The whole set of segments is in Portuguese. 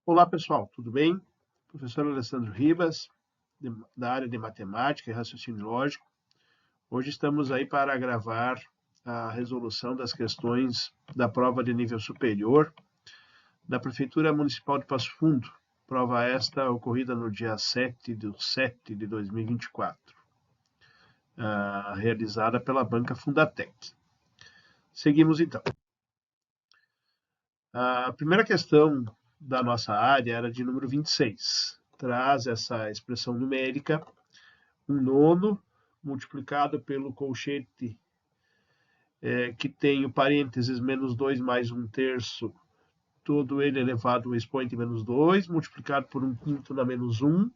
Olá, pessoal, tudo bem? Professor Alessandro Ribas, da área de Matemática e Raciocínio Lógico. Hoje estamos aí para gravar a resolução das questões da prova de nível superior da Prefeitura Municipal de Passo Fundo, prova esta ocorrida no dia 7/7 de 2024, realizada pela banca Fundatec. Seguimos então. A primeira questão da nossa área era de número 26. Traz essa expressão numérica, 1/9 multiplicado pelo colchete que tem o parênteses menos 2 mais 1/3, todo ele elevado ao expoente menos 2, multiplicado por 1/5 na menos 1,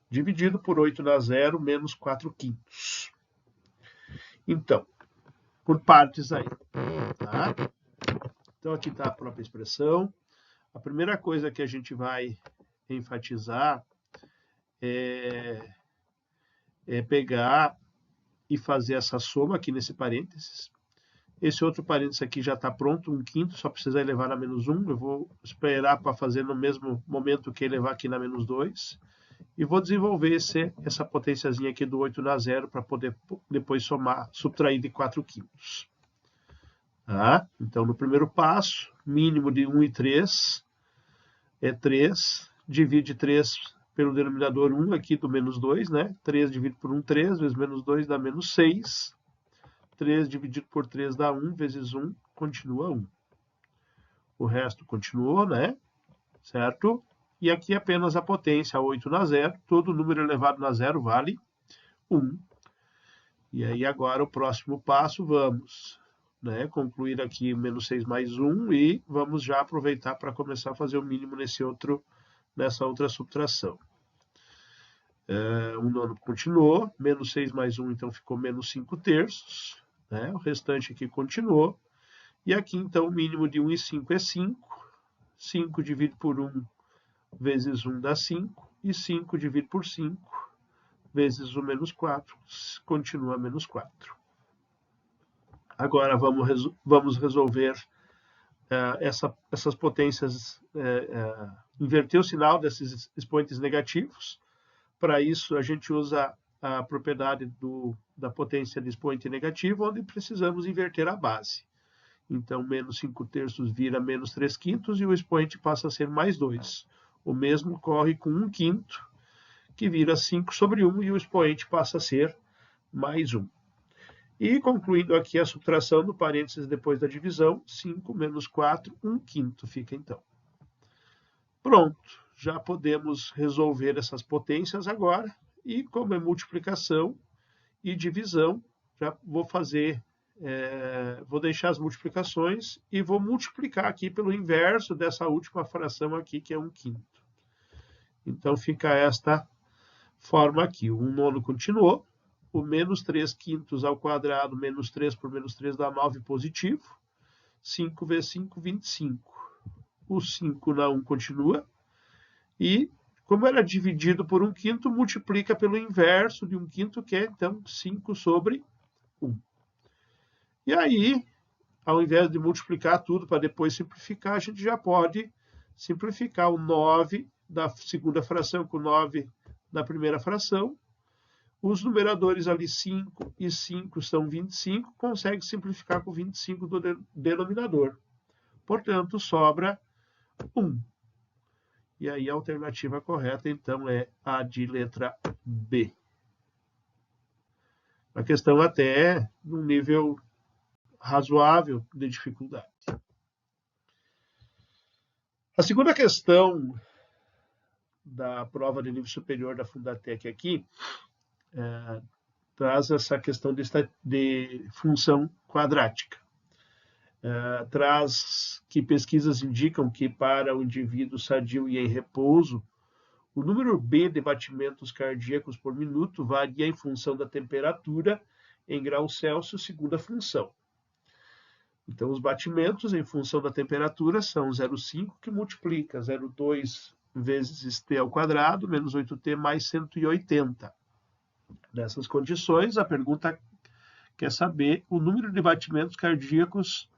dividido por 8 na 0, menos 4/5. Então, por partes aí. Tá? Então, aqui está a própria expressão. A primeira coisa que a gente vai enfatizar é pegar e fazer essa soma aqui nesse parênteses. Esse outro parênteses aqui já está pronto, 1/5, só precisa elevar a menos 1. Eu vou esperar para fazer no mesmo momento que elevar aqui na menos 2. E vou desenvolver essa potênciazinha aqui do 8 na 0 para poder depois somar, subtrair de 4/5. Tá? Então, no primeiro passo, mínimo de 1 e 3 é 3. Divide 3 pelo denominador 1 aqui do menos 2, né? 3 dividido por 1, 3, vezes menos 2 dá menos 6. 3 dividido por 3 dá 1, vezes 1 continua 1. O resto continuou, né? Certo? E aqui apenas a potência, 8 na 0. Todo número elevado na 0 vale 1. E aí agora o próximo passo, vamos concluir aqui menos 6 mais 1 e vamos já aproveitar para começar a fazer o mínimo nessa outra subtração. 1/9 continuou, menos 6 mais 1, então ficou menos 5/3. Né? O restante aqui continuou. E aqui, então, o mínimo de 1 e 5 é 5. 5 dividido por 1 vezes 1 dá 5. E 5 dividido por 5 vezes o menos 4 continua menos 4. Agora vamos resolver essas potências, inverter o sinal desses expoentes negativos. Para isso, a gente usa a propriedade da potência de expoente negativo, onde precisamos inverter a base. Então, menos 5/3 vira menos 3/5 e o expoente passa a ser mais 2. O mesmo ocorre com 1/5, que vira 5 sobre 1 e o expoente passa a ser mais 1. E concluindo aqui a subtração do parênteses depois da divisão, 5 menos 4, 1/5 fica então. Pronto, já podemos resolver essas potências agora. E como é multiplicação e divisão, já vou fazer, vou deixar as multiplicações e vou multiplicar aqui pelo inverso dessa última fração aqui, que é 1/5. Então, fica esta forma aqui. O 1/9 continuou. O menos 3/5 ao quadrado, menos 3 por menos 3 dá 9 positivo. 5 vezes 5, 25. O 5 na 1 continua. E, como era dividido por 1/5, multiplica pelo inverso de 1/5, que é, então, 5 sobre 1. E aí, ao invés de multiplicar tudo para depois simplificar, a gente já pode simplificar o 9 da segunda fração com o 9 da primeira fração. Os numeradores ali 5 e 5 são 25, consegue simplificar com 25 do denominador. Portanto, sobra 1. E aí a alternativa correta, então, é a de letra B. A questão até num nível razoável de dificuldade. A segunda questão da prova de nível superior da Fundatec aqui traz essa questão de função quadrática. Traz que pesquisas indicam que para o indivíduo sadio e em repouso, o número B de batimentos cardíacos por minuto varia em função da temperatura em graus Celsius, segundo a função. Então, os batimentos em função da temperatura são 0,5, que multiplica 0,2 vezes t ao quadrado, menos 8t mais 180. Nessas condições, a pergunta quer saber o número de batimentos cardíacos,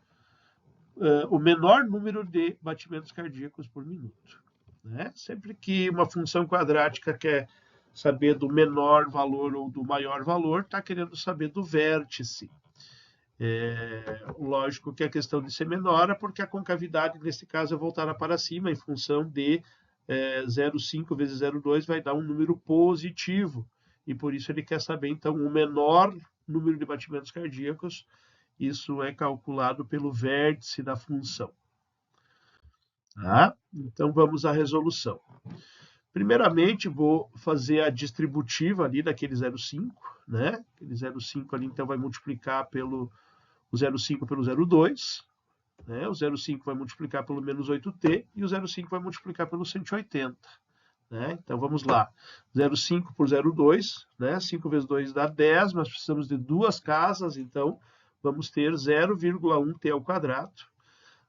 o menor número de batimentos cardíacos por minuto. né? Sempre que uma função quadrática quer saber do menor valor ou do maior valor, está querendo saber do vértice. Lógico que a questão de ser menor é porque a concavidade, nesse caso, é voltada para cima, em função de 0,5 vezes 0,2 vai dar um número positivo. E por isso ele quer saber, então, o menor número de batimentos cardíacos. Isso é calculado pelo vértice da função. Tá? Então, vamos à resolução. Primeiramente, vou fazer a distributiva ali daquele 0,5, né? Aquele 0,5 ali, então, vai multiplicar pelo o 0,5 pelo 0,2, né? O 0,5 vai multiplicar pelo menos 8t e o 0,5 vai multiplicar pelo 180. Né? Então, vamos lá. 0,5 por 0,2, né? 5 vezes 2 dá 10, nós precisamos de duas casas, então vamos ter 0,1t ao quadrado.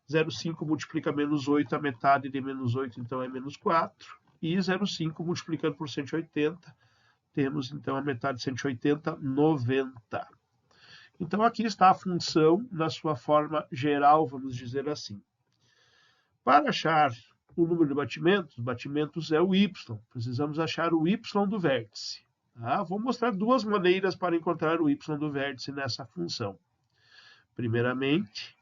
0,5 multiplica menos 8, a metade de menos 8, então é menos 4. E 0,5 multiplicando por 180, temos então a metade de 180, 90. Então, aqui está a função na sua forma geral, vamos dizer assim. Para achar o número de batimentos é o y. Precisamos achar o y do vértice. Tá? Vou mostrar duas maneiras para encontrar o y do vértice nessa função. Primeiramente,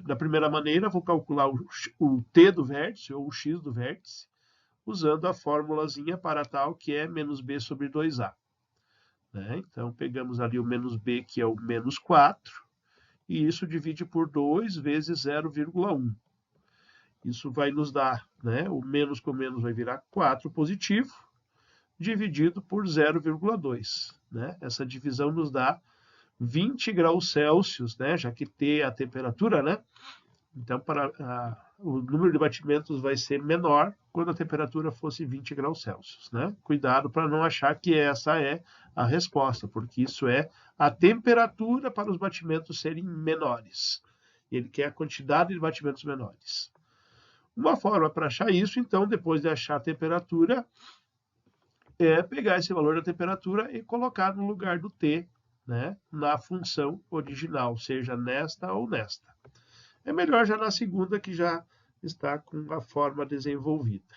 da primeira maneira, vou calcular o t do vértice, ou o x do vértice, usando a formulazinha para tal que é menos b sobre 2a. Né? Então, pegamos ali o menos b, que é o menos 4, e isso divide por 2 vezes 0,1. Isso vai nos dar, né? O menos com menos vai virar 4 positivo, dividido por 0,2. Né? Essa divisão nos dá 20 graus Celsius, né? Já que T é a temperatura, né? Então, o número de batimentos vai ser menor quando a temperatura fosse 20 graus Celsius. Né? Cuidado para não achar que essa é a resposta, porque isso é a temperatura para os batimentos serem menores. Ele quer a quantidade de batimentos menores. Uma forma para achar isso, então, depois de achar a temperatura, é pegar esse valor da temperatura e colocar no lugar do T, né, na função original, seja nesta ou nesta. É melhor já na segunda, que já está com a forma desenvolvida.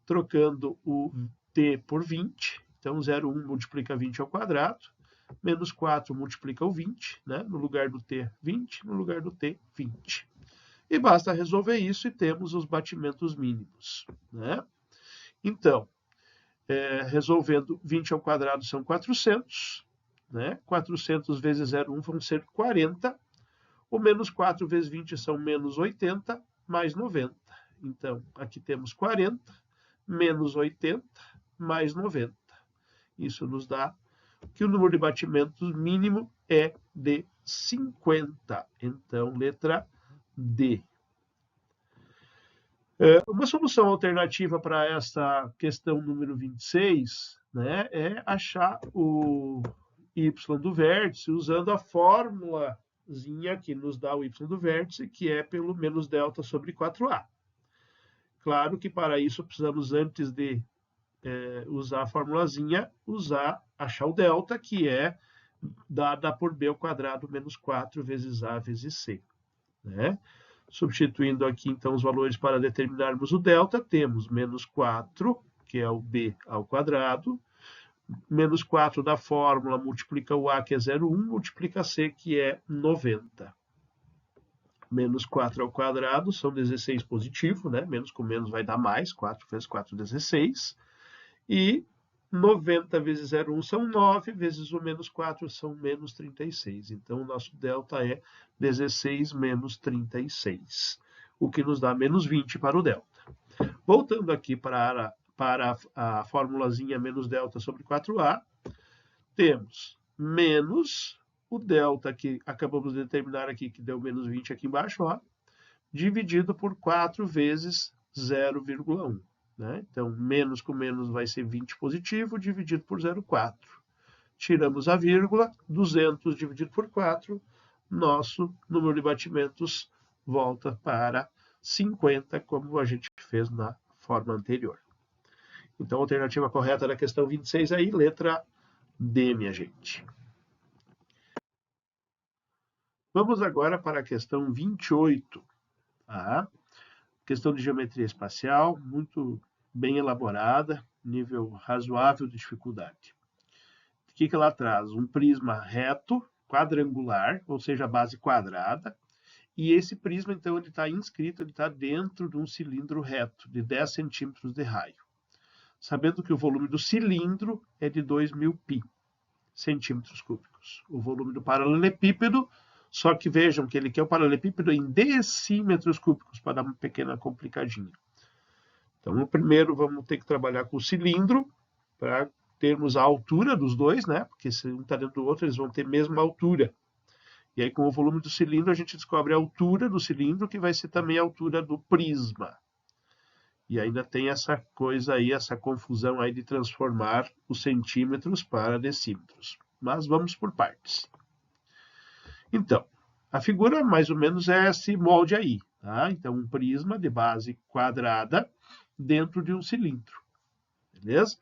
Trocando o t por 20, então 0,1 multiplica 20 ao quadrado, menos 4 multiplica o 20, né? No lugar do t, 20, no lugar do t, 20. E basta resolver isso e temos os batimentos mínimos. Né? Então, resolvendo 20 ao quadrado são 400, né? 400 vezes 0,1 vão ser 40, o menos 4 vezes 20 são menos 80, mais 90. Então, aqui temos 40, menos 80, mais 90. Isso nos dá que o número de batimentos mínimo é de 50. Então, letra D. Uma solução alternativa para essa questão número 26, né, é achar o y do vértice usando a fórmulazinha que nos dá o y do vértice, que é pelo menos delta sobre 4a. Claro que para isso precisamos, antes de usar a formulazinha, achar o delta, que é dada por b ao quadrado menos 4 vezes a vezes c. Né? Substituindo aqui, então, os valores para determinarmos o delta, temos menos 4, que é o b ao quadrado, menos 4 da fórmula multiplica o a, que é 0,1, multiplica c, que é 90. Menos 4 ao quadrado são 16 positivo, né? Menos com menos vai dar mais, 4 vezes 4, 16. E 90 vezes 0,1 são 9, vezes o menos 4 são menos 36. Então, o nosso delta é 16 menos 36, o que nos dá menos 20 para o delta. Voltando aqui para a formulazinha menos delta sobre 4a, temos menos o delta que acabamos de determinar aqui, que deu menos 20 aqui embaixo, ó, dividido por 4 vezes 0,1. Né? Então, menos com menos vai ser 20 positivo, dividido por 0,4. Tiramos a vírgula, 200 dividido por 4, nosso número de batimentos volta para 50, como a gente fez na forma anterior. Então, a alternativa correta da questão 26 aí, letra D, minha gente. Vamos agora para a questão 28. Tá? questão de geometria espacial, muito bem elaborada, nível razoável de dificuldade. O que ela traz? Um prisma reto, quadrangular, ou seja, a base quadrada, e esse prisma, então, ele está inscrito, ele está dentro de um cilindro reto, de 10 centímetros de raio. Sabendo que o volume do cilindro é de 2.000 pi centímetros cúbicos. O volume do paralelepípedo, só que vejam que ele quer o paralelepípedo em decímetros cúbicos, para dar uma pequena complicadinha. Então, no primeiro, vamos ter que trabalhar com o cilindro, para termos a altura dos dois, né? Porque se um está dentro do outro, eles vão ter a mesma altura. E aí, com o volume do cilindro, a gente descobre a altura do cilindro, que vai ser também a altura do prisma. E ainda tem essa coisa aí, essa confusão aí de transformar os centímetros para decímetros. Mas vamos por partes. Então, a figura mais ou menos é esse molde aí, tá? Então, um prisma de base quadrada dentro de um cilindro, beleza?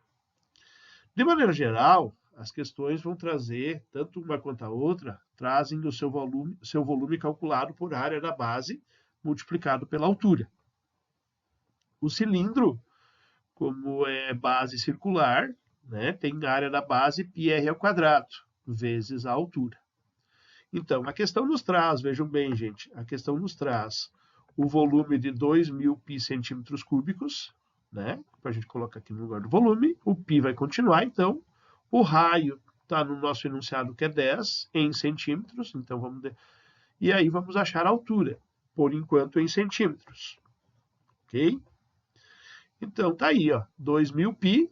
De maneira geral, as questões vão trazer, tanto uma quanto a outra, trazem o seu volume calculado por área da base, multiplicado pela altura. O cilindro, como é base circular, né, tem área da base πr ao quadrado, vezes a altura. Então, a questão nos traz, vejam bem, gente, a questão nos traz o volume de 2.000 pi centímetros cúbicos, né? A gente coloca aqui no lugar do volume, o pi vai continuar, então, o raio está no nosso enunciado que é 10 em centímetros, então e aí vamos achar a altura, por enquanto em centímetros, ok? Então, tá aí, ó, 2.000 pi,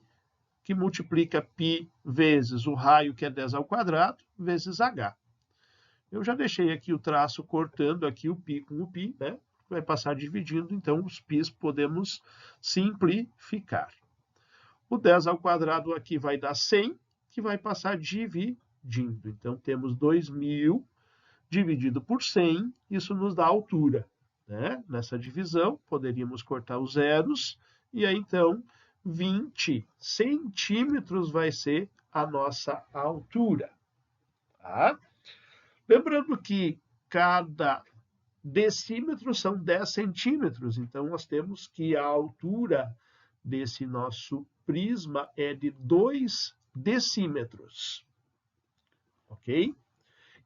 que multiplica π vezes o raio, que é 10 ao quadrado, vezes h. Eu já deixei aqui o traço cortando aqui o π com o π, né? Vai passar dividindo, então os π's podemos simplificar. O 10 ao quadrado aqui vai dar 100, que vai passar dividindo. Então, temos 2.000 dividido por 100, isso nos dá a altura, né? Nessa divisão, poderíamos cortar os zeros, e aí, então, 20 centímetros vai ser a nossa altura. Tá? Lembrando que cada decímetro são 10 centímetros, então nós temos que a altura desse nosso prisma é de 2 decímetros. Ok?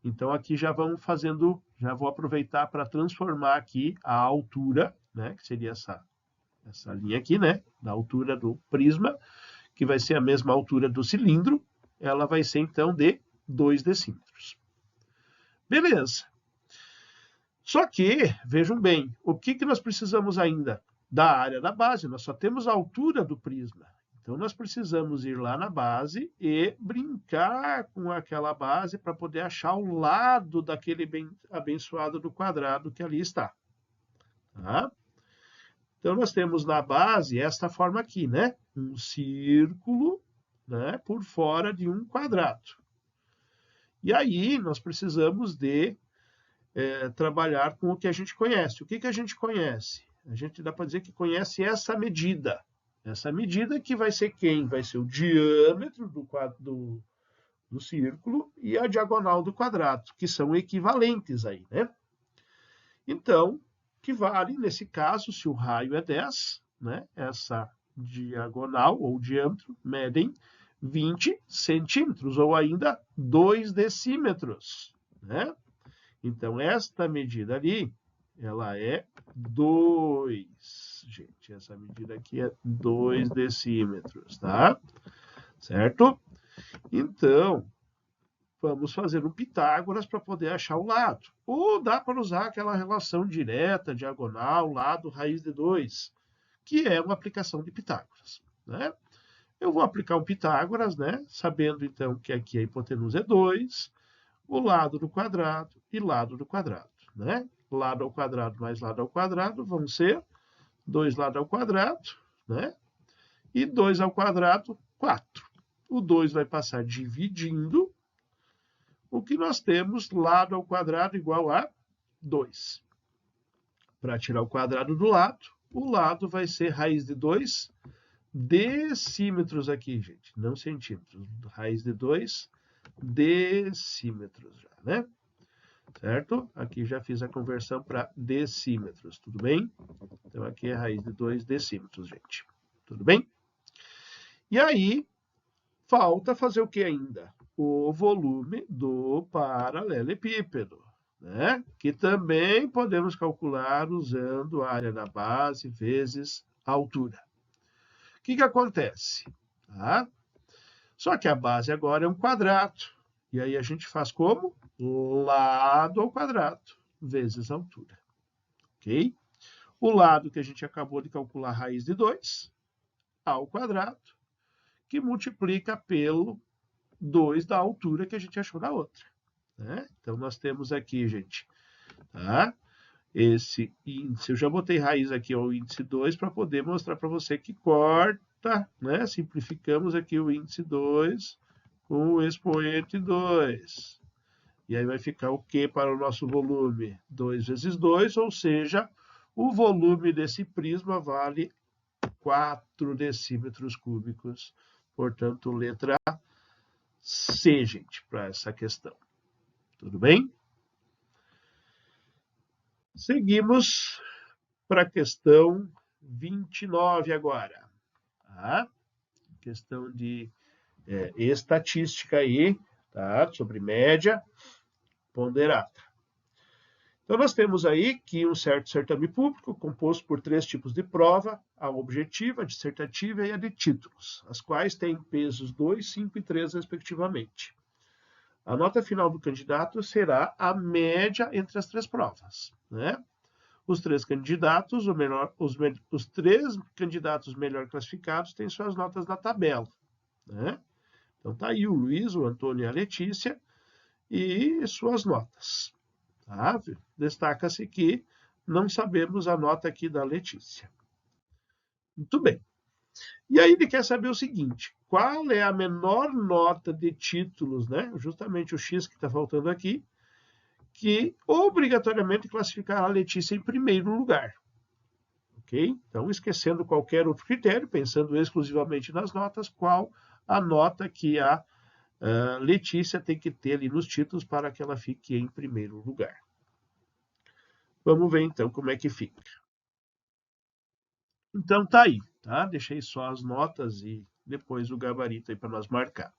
Então, aqui já vamos fazendo, já vou aproveitar para transformar aqui a altura, né, que seria essa linha aqui, né, da altura do prisma, que vai ser a mesma altura do cilindro, ela vai ser, então, de 2 decímetros. Beleza. Só que, vejam bem, o que nós precisamos ainda? Da área da base, nós só temos a altura do prisma. Então, nós precisamos ir lá na base e brincar com aquela base para poder achar o lado daquele bem abençoado do quadrado que ali está. Tá? Então, nós temos na base esta forma aqui, né? Um círculo, né, por fora de um quadrado. E aí, nós precisamos de trabalhar com o que a gente conhece. O que a gente conhece? A gente dá para dizer que conhece essa medida. Essa medida que vai ser quem? Vai ser o diâmetro do círculo e a diagonal do quadrado, que são equivalentes aí, né? Então, que vale, nesse caso, se o raio é 10, né? Essa diagonal ou diâmetro medem 20 centímetros, ou ainda 2 decímetros, né? Então, esta medida ali, ela é 2. Gente, essa medida aqui é 2 decímetros, tá? Certo? Então, vamos fazer um Pitágoras para poder achar o lado. Ou dá para usar aquela relação direta, diagonal, lado, raiz de 2, que é uma aplicação de Pitágoras, né? Eu vou aplicar um Pitágoras, né? Sabendo, então, que aqui a hipotenusa é 2, o lado do quadrado e lado do quadrado, né? Lado ao quadrado mais lado ao quadrado vão ser 2 lado ao quadrado, né? E 2 ao quadrado, 4. O 2 vai passar dividindo. O que nós temos, lado ao quadrado igual a 2. Para tirar o quadrado do lado, o lado vai ser raiz de 2 decímetros aqui, gente, não centímetros. Raiz de 2 decímetros já, né? certo? Aqui já fiz a conversão para decímetros, tudo bem? Então, aqui é raiz de 2 decímetros, gente. Tudo bem? E aí, falta fazer o que ainda? O volume do paralelepípedo, né? Que também podemos calcular usando a área da base vezes a altura. O que acontece? Tá? Só que a base agora é um quadrado. E aí a gente faz como? Lado ao quadrado vezes a altura. Ok? O lado que a gente acabou de calcular, raiz de 2, ao quadrado, que multiplica pelo 2 da altura que a gente achou da outra. Né? Então, nós temos aqui, gente, tá? Esse índice, eu já botei raiz aqui ao índice 2 para poder mostrar para você que corta, né? Simplificamos aqui o índice 2 com o expoente 2. E aí vai ficar o que para o nosso volume? 2 vezes 2, ou seja, o volume desse prisma vale 4 decímetros cúbicos. Portanto, letra C, gente, para essa questão. Tudo bem? Seguimos para a questão 29 agora. Tá? Questão de estatística aí, tá? Sobre média ponderada. Então, nós temos aí que um certo certame público, composto por 3 tipos de prova, a objetiva, a dissertativa e a de títulos, as quais têm pesos 2, 5 e 3, respectivamente. A nota final do candidato será a média entre as 3 provas, né? Os 3 candidatos, os 3 candidatos melhor classificados têm suas notas na tabela, né? Então, tá aí o Luiz, o Antônio e a Letícia e suas notas. Tá? Destaca-se que não sabemos a nota aqui da Letícia. Muito bem. E aí ele quer saber o seguinte, qual é a menor nota de títulos, né? Justamente o X que está faltando aqui, que obrigatoriamente classificará a Letícia em primeiro lugar. Ok? Então, esquecendo qualquer outro critério, pensando exclusivamente nas notas, qual a nota que a Letícia tem que ter ali nos títulos para que ela fique em primeiro lugar. Vamos ver então como é que fica. Então tá aí, tá? Deixei só as notas e depois o gabarito aí para nós marcar.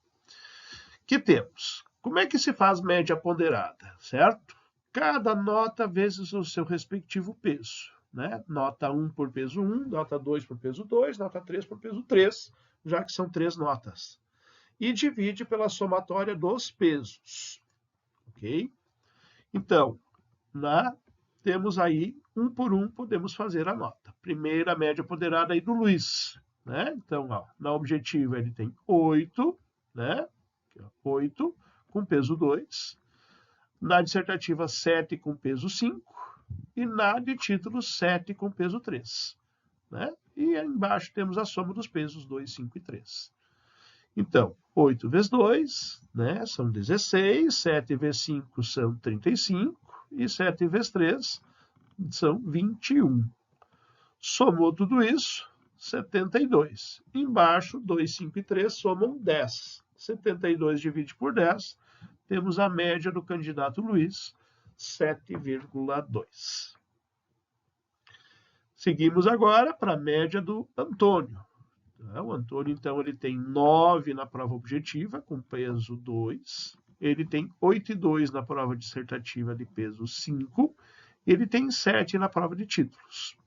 Que temos? Como é que se faz média ponderada, certo? Cada nota vezes o seu respectivo peso, né? Nota 1 por peso 1, nota 2 por peso 2, nota 3 por peso 3, já que são 3 notas. E divide pela somatória dos pesos, ok? Então, temos aí, 1 por 1, podemos fazer a nota. Primeira média ponderada aí do Luiz, né? Então, ó, na objetiva ele tem 8, né? 8 com peso 2. Na dissertativa, 7 com peso 5. E na de título, 7 com peso 3. Né? E aí embaixo temos a soma dos pesos 2, 5 e 3. Então, 8 vezes 2, né, são 16, 7 vezes 5 são 35, e 7 vezes 3 são 21. Somou tudo isso, 72. Embaixo, 2, 5 e 3 somam 10. 72 divide por 10, temos a média do candidato Luiz, 7,2. Seguimos agora para a média do Antônio. O Antônio, então, ele tem 9 na prova objetiva, com peso 2. Ele tem 8,2 na prova dissertativa, de peso 5. Ele tem 7 na prova de títulos.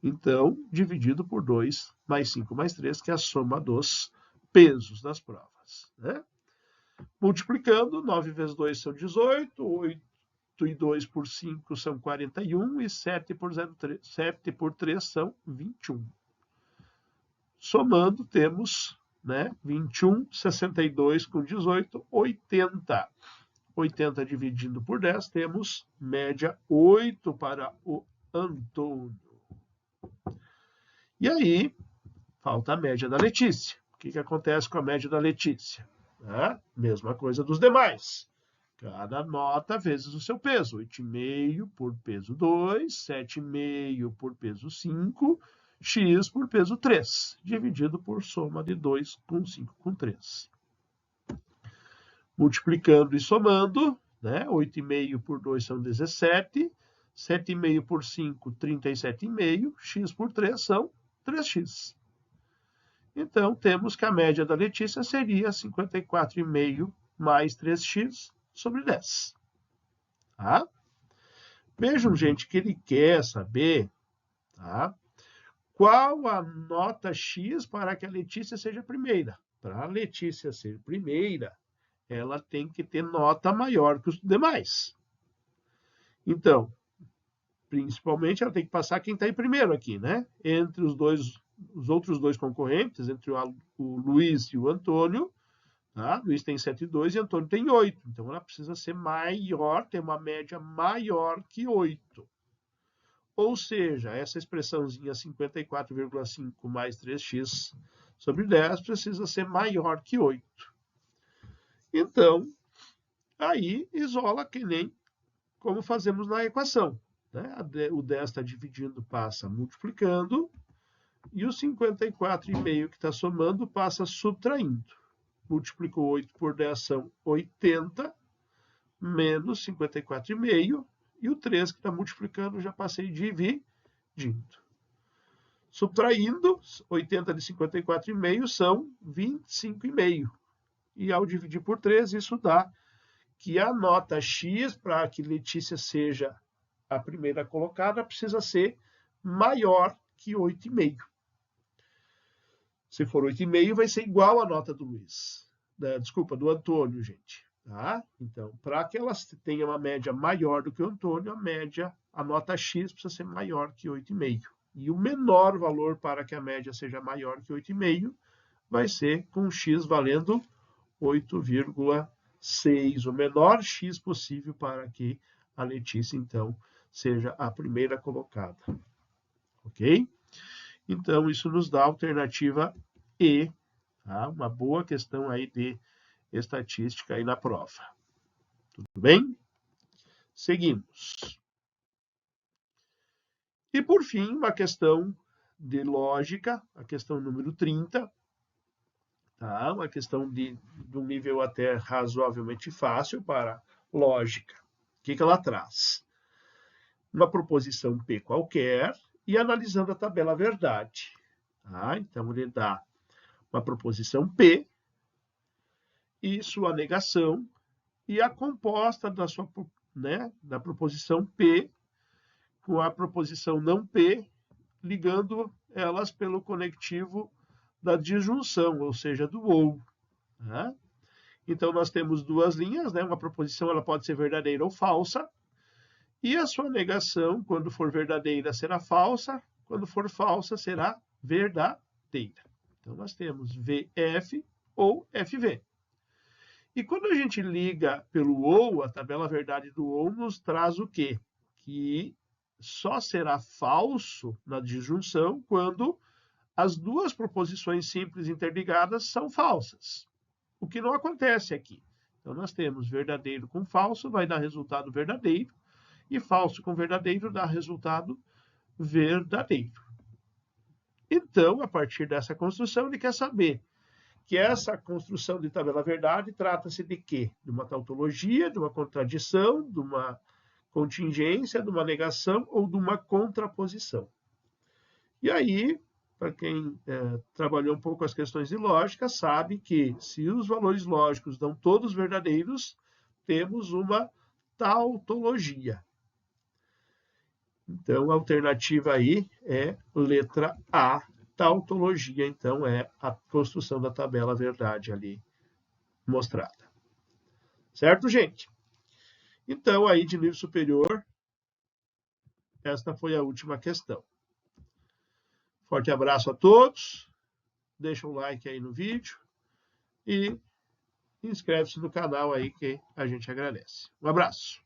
Então, dividido por 2, mais 5, mais 3, que é a soma dos pesos das provas. Né? Multiplicando, 9 vezes 2 são 18, 8 e 2 por 5 são 41, e 7 por 3 são 21. Somando, temos, né, 21, 62 com 18, 80. 80 dividindo por 10, temos média 8 para o Antônio. E aí, falta a média da Letícia. O que acontece com a média da Letícia? Mesma coisa dos demais. Cada nota vezes o seu peso. 8,5 por peso 2, 7,5 por peso 5, x por peso 3, dividido por soma de 2 com 5 com 3. Multiplicando e somando, né? 8,5 por 2 são 17, 7,5 por 5, 37,5, x por 3 são 3x. Então, temos que a média da Letícia seria 54,5 mais 3x sobre 10. Tá? Vejam, gente, que ele quer saber, tá? Qual a nota x para que a Letícia seja primeira. Para a Letícia ser primeira, ela tem que ter nota maior que os demais. Então, principalmente, ela tem que passar quem está em primeiro aqui, né? Entre os outros dois concorrentes, entre o Luiz e o Antônio, tá? Luiz tem 7,2 e Antônio tem 8. Então, ela precisa ser maior, ter uma média maior que 8. Ou seja, essa expressãozinha 54,5 mais 3x sobre 10 precisa ser maior que 8. Então, aí isola que nem como fazemos na equação. Né? O 10 está dividindo, passa multiplicando, e o 54,5 que está somando passa subtraindo. Multiplicou 8 por 10 são 80, menos 54,5, e o 3 que está multiplicando já passei dividindo. Subtraindo, 80 de 54,5 são 25,5. E ao dividir por 3, isso dá que a nota x, para que Letícia seja a primeira colocada, precisa ser maior que 8,5. Se for 8,5, vai ser igual à nota do Luiz. Desculpa, do Antônio, gente. Tá? Então, para que ela tenha uma média maior do que o Antônio, a nota x precisa ser maior que 8,5. E o menor valor para que a média seja maior que 8,5 vai ser com x valendo 8,6. O menor x possível para que a Letícia, então, seja a primeira colocada. Ok? Então, isso nos dá a alternativa E. Tá? Uma boa questão aí de estatística aí na prova. Tudo bem? Seguimos. E, por fim, uma questão de lógica, a questão número 30. Tá? Uma questão de um nível até razoavelmente fácil para lógica. O que ela traz? Uma proposição P qualquer e analisando a tabela verdade. Tá? Então, ele dá uma proposição P e sua negação e a composta da proposição P com a proposição não P, ligando elas pelo conectivo da disjunção, ou seja, do ou. Tá? Então, nós temos duas linhas, né? Uma proposição ela pode ser verdadeira ou falsa, e a sua negação, quando for verdadeira, será falsa, quando for falsa, será verdadeira. Então, nós temos VF ou FV. E quando a gente liga pelo ou, a tabela verdade do ou nos traz o quê? Que só será falso na disjunção quando as duas proposições simples interligadas são falsas. O que não acontece aqui. Então, nós temos verdadeiro com falso, vai dar resultado verdadeiro, e falso com verdadeiro dá resultado verdadeiro. Então, a partir dessa construção, ele quer saber que essa construção de tabela verdade trata-se de quê? De uma tautologia, de uma contradição, de uma contingência, de uma negação ou de uma contraposição. E aí, para quem trabalhou um pouco as questões de lógica, sabe que se os valores lógicos dão todos verdadeiros, temos uma tautologia. Então, a alternativa aí é letra A. Tautologia, então, é a construção da tabela verdade ali mostrada. Certo, gente? Então, aí de nível superior, esta foi a última questão. Forte abraço a todos. Deixa um like aí no vídeo e inscreve-se no canal aí que a gente agradece. Um abraço.